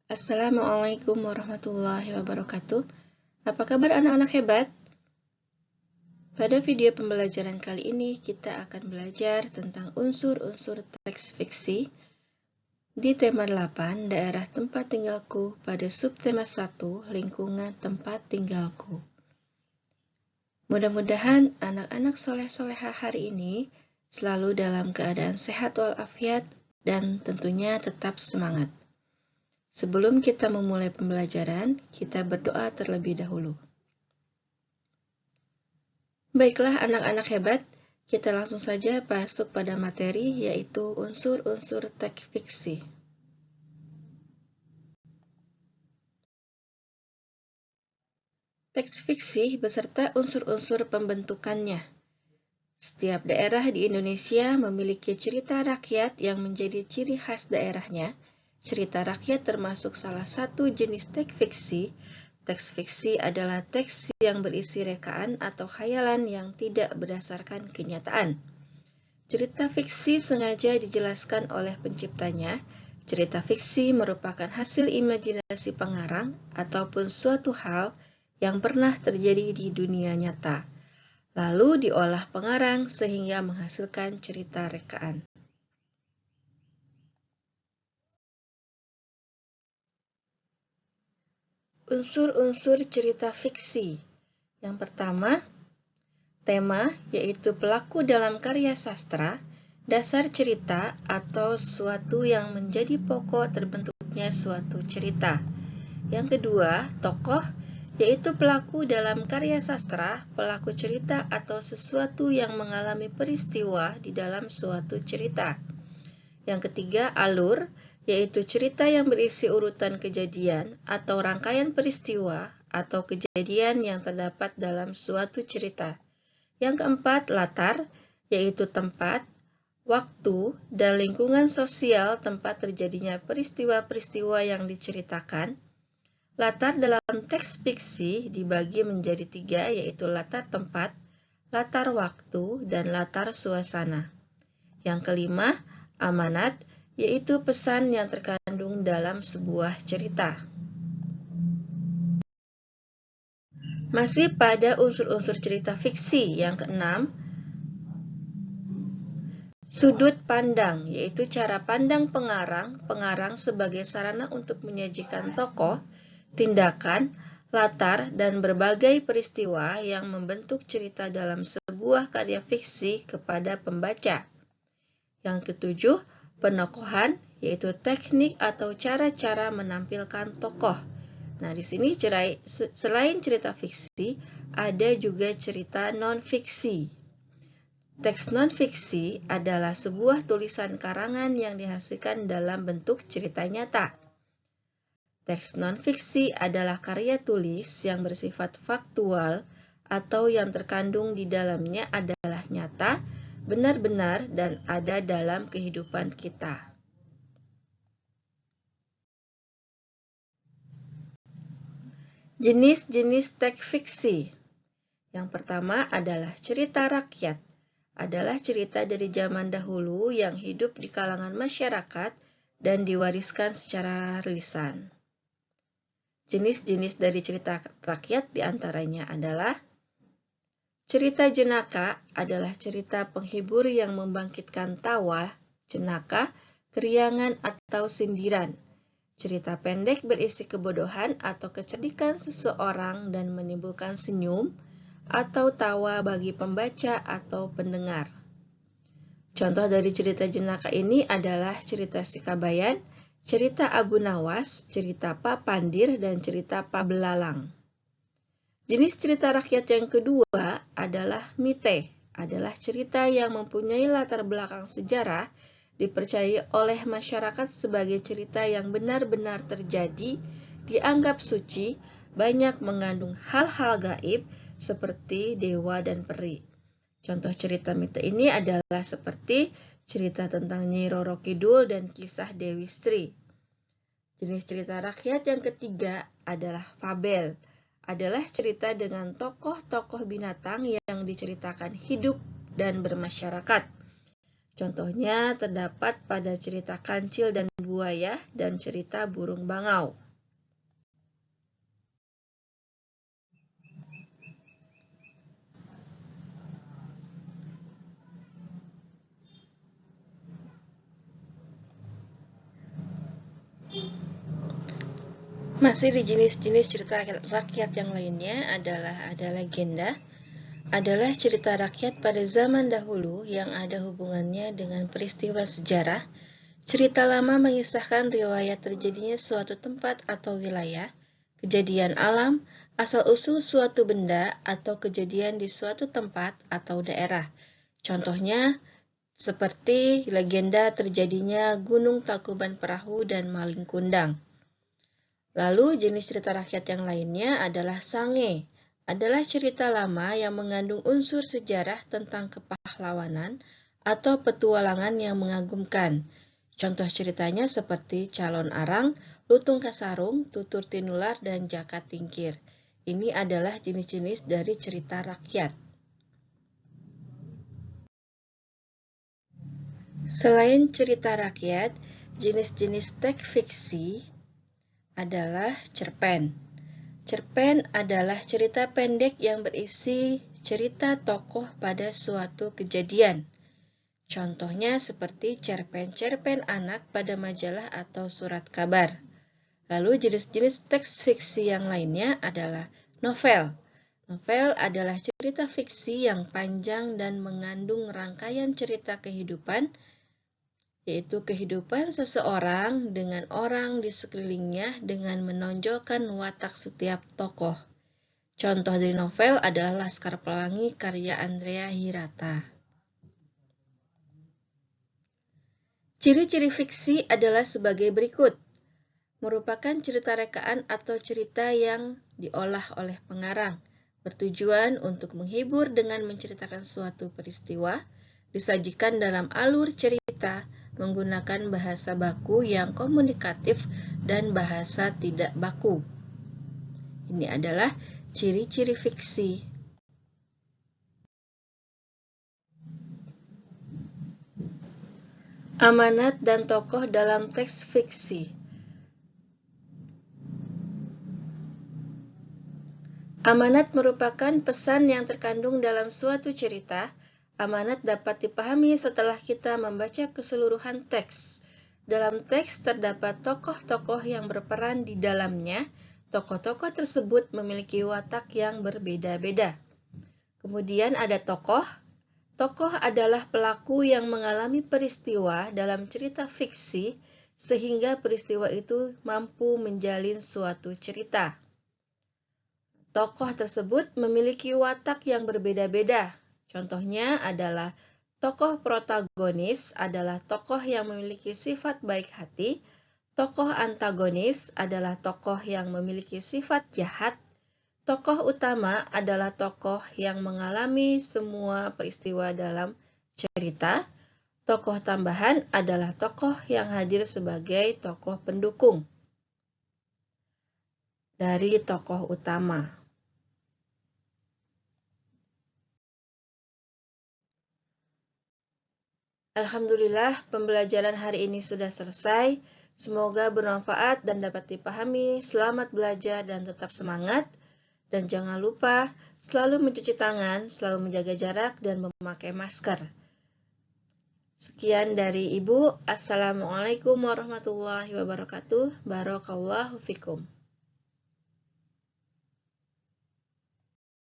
Assalamualaikum warahmatullahi wabarakatuh. Apa kabar anak-anak hebat? Pada video pembelajaran kali ini kita akan belajar tentang unsur-unsur teks fiksi di tema 8, daerah tempat tinggalku, pada subtema 1, lingkungan tempat tinggalku. Mudah-mudahan anak-anak soleh-soleha hari ini selalu dalam keadaan sehat walafiat dan tentunya tetap semangat. Sebelum kita memulai pembelajaran, kita berdoa terlebih dahulu. Baiklah anak-anak hebat, kita langsung saja masuk pada materi, yaitu unsur-unsur teks fiksi. Teks fiksi beserta unsur-unsur pembentukannya. Setiap daerah di Indonesia memiliki cerita rakyat yang menjadi ciri khas daerahnya. Cerita rakyat termasuk salah satu jenis teks fiksi. Teks fiksi adalah teks yang berisi rekaan atau khayalan yang tidak berdasarkan kenyataan. Cerita fiksi sengaja dijelaskan oleh penciptanya. Cerita fiksi merupakan hasil imajinasi pengarang ataupun suatu hal yang pernah terjadi di dunia nyata, lalu diolah pengarang sehingga menghasilkan cerita rekaan. Unsur-unsur cerita fiksi. Yang pertama, tema, yaitu pelaku dalam karya sastra, dasar cerita atau suatu yang menjadi pokok terbentuknya suatu cerita. Yang kedua, tokoh, yaitu pelaku dalam karya sastra, pelaku cerita atau sesuatu yang mengalami peristiwa di dalam suatu cerita. Yang ketiga, alur, yaitu cerita yang berisi urutan kejadian atau rangkaian peristiwa atau kejadian yang terdapat dalam suatu cerita. Yang keempat, latar, yaitu tempat, waktu, dan lingkungan sosial tempat terjadinya peristiwa-peristiwa yang diceritakan. Latar dalam teks fiksi dibagi menjadi 3, yaitu latar tempat, latar waktu, dan latar suasana. Yang kelima, amanat, yaitu pesan yang terkandung dalam sebuah cerita. Masih pada unsur-unsur cerita fiksi, yang keenam, sudut pandang, yaitu cara pandang pengarang sebagai sarana untuk menyajikan tokoh, tindakan, latar, dan berbagai peristiwa yang membentuk cerita dalam sebuah karya fiksi kepada pembaca. Yang ketujuh, penokohan, yaitu teknik atau cara-cara menampilkan tokoh. Nah, di sini selain cerita fiksi, ada juga cerita non-fiksi. Teks non-fiksi adalah sebuah tulisan karangan yang dihasilkan dalam bentuk cerita nyata. Teks non-fiksi adalah karya tulis yang bersifat faktual atau yang terkandung di dalamnya adalah nyata, benar-benar, dan ada dalam kehidupan kita. Jenis-jenis teks fiksi. Yang pertama adalah cerita rakyat. Adalah cerita dari zaman dahulu yang hidup di kalangan masyarakat dan diwariskan secara lisan. Jenis-jenis dari cerita rakyat diantaranya adalah cerita jenaka, adalah cerita penghibur yang membangkitkan tawa, jenaka, keriangan, atau sindiran. Cerita pendek berisi kebodohan atau kecerdikan seseorang dan menimbulkan senyum atau tawa bagi pembaca atau pendengar. Contoh dari cerita jenaka ini adalah cerita Sikabayan, cerita Abu Nawas, cerita Pak Pandir, dan cerita Pak Belalang. Jenis cerita rakyat yang kedua adalah mite, adalah cerita yang mempunyai latar belakang sejarah, dipercayai oleh masyarakat sebagai cerita yang benar-benar terjadi, dianggap suci, banyak mengandung hal-hal gaib seperti dewa dan peri. Contoh cerita mite ini adalah seperti cerita tentang Nyi Roro Kidul dan kisah Dewi Sri. Jenis cerita rakyat yang ketiga adalah fabel, adalah cerita dengan tokoh-tokoh binatang yang diceritakan hidup dan bermasyarakat. Contohnya terdapat pada cerita Kancil dan Buaya dan cerita Burung Bangau. Masih di jenis-jenis cerita rakyat yang lainnya ada legenda, adalah cerita rakyat pada zaman dahulu yang ada hubungannya dengan peristiwa sejarah. Cerita lama mengisahkan riwayat terjadinya suatu tempat atau wilayah, kejadian alam, asal-usul suatu benda, atau kejadian di suatu tempat atau daerah. Contohnya, seperti legenda terjadinya Gunung Tangkuban Perahu dan Malin Kundang. Lalu jenis cerita rakyat yang lainnya adalah sange. Adalah cerita lama yang mengandung unsur sejarah tentang kepahlawanan atau petualangan yang mengagumkan. Contoh ceritanya seperti Calon Arang, Lutung Kasarung, Tutur Tinular, dan Jaka Tingkir. Ini adalah jenis-jenis dari cerita rakyat. Selain cerita rakyat, jenis-jenis teks fiksi adalah cerpen. Cerpen adalah cerita pendek yang berisi cerita tokoh pada suatu kejadian. Contohnya seperti cerpen-cerpen anak pada majalah atau surat kabar. Lalu jenis-jenis teks fiksi yang lainnya adalah novel. Novel adalah cerita fiksi yang panjang dan mengandung rangkaian cerita kehidupan, yaitu kehidupan seseorang dengan orang di sekelilingnya dengan menonjolkan watak setiap tokoh. Contoh dari novel adalah Laskar Pelangi karya Andrea Hirata. Ciri-ciri fiksi adalah sebagai berikut. Merupakan cerita rekaan atau cerita yang diolah oleh pengarang, bertujuan untuk menghibur dengan menceritakan suatu peristiwa, disajikan dalam alur cerita, menggunakan bahasa baku yang komunikatif dan bahasa tidak baku. Ini adalah ciri-ciri fiksi. Amanat dan tokoh dalam teks fiksi. Amanat merupakan pesan yang terkandung dalam suatu cerita. Amanat dapat dipahami setelah kita membaca keseluruhan teks. Dalam teks terdapat tokoh-tokoh yang berperan di dalamnya. Tokoh-tokoh tersebut memiliki watak yang berbeda-beda. Kemudian ada tokoh. Tokoh adalah pelaku yang mengalami peristiwa dalam cerita fiksi sehingga peristiwa itu mampu menjalin suatu cerita. Tokoh tersebut memiliki watak yang berbeda-beda. Contohnya adalah tokoh protagonis adalah tokoh yang memiliki sifat baik hati, tokoh antagonis adalah tokoh yang memiliki sifat jahat, tokoh utama adalah tokoh yang mengalami semua peristiwa dalam cerita, tokoh tambahan adalah tokoh yang hadir sebagai tokoh pendukung dari tokoh utama. Alhamdulillah, pembelajaran hari ini sudah selesai. Semoga bermanfaat dan dapat dipahami. Selamat belajar dan tetap semangat. Dan jangan lupa selalu mencuci tangan, selalu menjaga jarak, dan memakai masker. Sekian dari Ibu. Assalamualaikum warahmatullahi wabarakatuh. Barakallahu fikum.